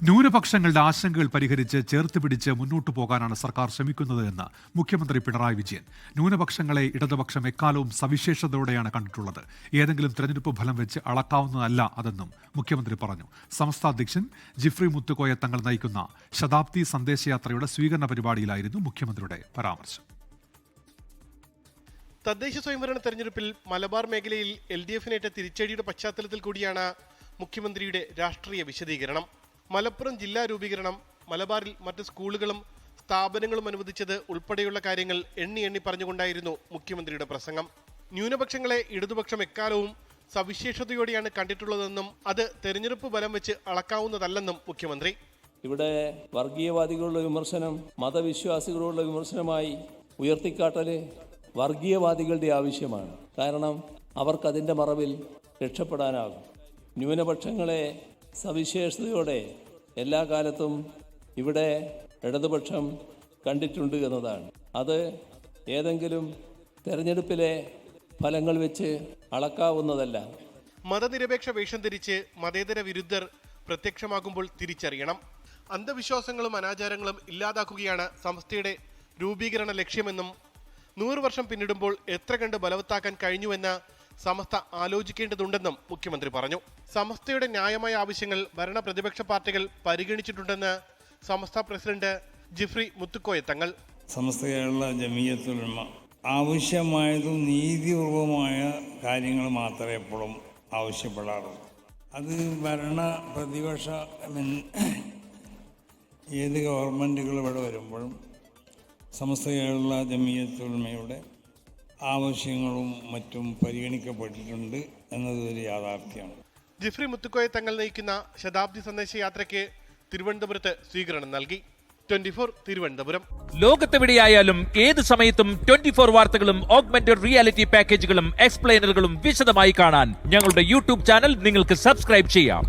ന്യൂനപക്ഷങ്ങളുടെ ആശങ്കകൾ പരിഹരിച്ച് ചേർത്ത് പിടിച്ച് മുന്നോട്ടു പോകാനാണ് സർക്കാർ ശ്രമിക്കുന്നത് എന്ന് മുഖ്യമന്ത്രി പിണറായി വിജയൻ. ന്യൂനപക്ഷങ്ങളെ ഇടതുപക്ഷം എക്കാലവും സവിശേഷതയോടെയാണ് കണ്ടിട്ടുള്ളത്. ഏതെങ്കിലും തെരഞ്ഞെടുപ്പ് ഫലം വെച്ച് അളക്കാവുന്നതല്ല അതെന്നും മുഖ്യമന്ത്രി പറഞ്ഞു. സംസ്ഥാന അധ്യക്ഷൻ ജിഫ്രി മുത്തുക്കോയ തങ്ങൾ നയിക്കുന്ന ശതാബ്ദി സന്ദേശയാത്രയുടെ സ്വീകരണ പരിപാടിയിലായിരുന്നു മുഖ്യമന്ത്രിയുടെ പരാമർശം. തദ്ദേശ സ്വയംഭരണ തെരഞ്ഞെടുപ്പിൽ മലബാർ മേഖലയിൽ LDF-നേറ്റ തിരിച്ചടിയുടെ പശ്ചാത്തലത്തിൽ കൂടിയാണ് മുഖ്യമന്ത്രിയുടെ രാഷ്ട്രീയ വിശദീകരണം. മലപ്പുറം ജില്ലാ രൂപീകരണം, മലബാറിൽ മറ്റ് സ്കൂളുകളും സ്ഥാപനങ്ങളും അനുവദിച്ചത് ഉൾപ്പെടെയുള്ള കാര്യങ്ങൾ എണ്ണി പറഞ്ഞുകൊണ്ടായിരുന്നു മുഖ്യമന്ത്രിയുടെ പ്രസംഗം. ന്യൂനപക്ഷങ്ങളെ ഇടതുപക്ഷം എക്കാലവും സവിശേഷതയോടെയാണ് കണ്ടിട്ടുള്ളതെന്നും അത് തെരഞ്ഞെടുപ്പ് ഫലം വെച്ച് അളക്കാവുന്നതല്ലെന്നും മുഖ്യമന്ത്രി. ഇവിടെ വർഗീയവാദികളുടെ വിമർശനം മതവിശ്വാസികളുടെ വിമർശനമായി ഉയർത്തിക്കാട്ടല് വർഗീയവാദികളുടെ ആവശ്യമാണ്. കാരണം അവർക്കതിൻ്റെ മറവിൽ രക്ഷപ്പെടാനാകും. ന്യൂനപക്ഷങ്ങളെ സവിശേഷതയോടെ എല്ലാ കാലത്തും ഇവിടെ ഇടതുപക്ഷം കണ്ടിട്ടുണ്ട് എന്നതാണ്. അത് ഏതെങ്കിലും തെരഞ്ഞെടുപ്പിലെ ഫലങ്ങൾ വെച്ച് അളക്കാവുന്നതല്ല. മതനിരപേക്ഷ വേഷം ധരിച്ച് മതേതര വിരുദ്ധർ പ്രത്യക്ഷമാകുമ്പോൾ തിരിച്ചറിയണം. അന്ധവിശ്വാസങ്ങളും അനാചാരങ്ങളും ഇല്ലാതാക്കുകയാണ് സംസ്ഥയുടെ രൂപീകരണ ലക്ഷ്യമെന്നും 100 വർഷം പിന്നിടുമ്പോൾ എത്ര കണ്ട് ബലവത്താക്കാൻ കഴിഞ്ഞുവെന്ന് സമസ്ത ആലോചിക്കേണ്ടതുണ്ടെന്നും മുഖ്യമന്ത്രി പറഞ്ഞു. സമസ്തയുടെ ന്യായമായ ആവശ്യങ്ങൾ ഭരണ പ്രതിപക്ഷ പാർട്ടികൾ പരിഗണിച്ചിട്ടുണ്ടെന്ന് സമസ്ത പ്രസിഡന്റ് ജിഫ്രി മുത്തുക്കോയ തങ്ങൾ. സമസ്ത കേരള ജമിയത്തുൽ ഉലമ ആവശ്യമായതും നീതിപൂർവമായ കാര്യങ്ങൾ മാത്രമേ എപ്പോഴും ആവശ്യപ്പെടാറുള്ളൂ. അത് ഭരണ പ്രതിപക്ഷ ഏത് ഗവൺമെൻറ്റുകൾ ഇവിടെ വരുമ്പോഴും സമസ്ത കേരള ജമിയത്തുൽ ഉലമയുടെ ആവശ്യങ്ങളും മറ്റും പരിഗണിക്കപ്പെട്ടിട്ടുണ്ട് എന്നതൊരു യാഥാർത്ഥ്യമാണ്. ജിഫ്രി മുത്തുക്കോയ തങ്ങൾ നയിക്കുന്ന ശതാബ്ദി സന്ദേശയാത്രയ്ക്ക് തിരുവനന്തപുരത്ത് സ്വീകരണം നൽകി. 24 തിരുവനന്തപുരം. ലോകത്തെവിടെയായാലും ഏത് സമയത്തും 24 വാർത്തകളും ഓഗ്മെന്റഡ് റിയാലിറ്റി പാക്കേജുകളും എക്സ്പ്ലെയിനറുകളും വിശദമായി കാണാൻ ഞങ്ങളുടെ യൂട്യൂബ് ചാനൽ നിങ്ങൾക്ക് സബ്സ്ക്രൈബ് ചെയ്യാം.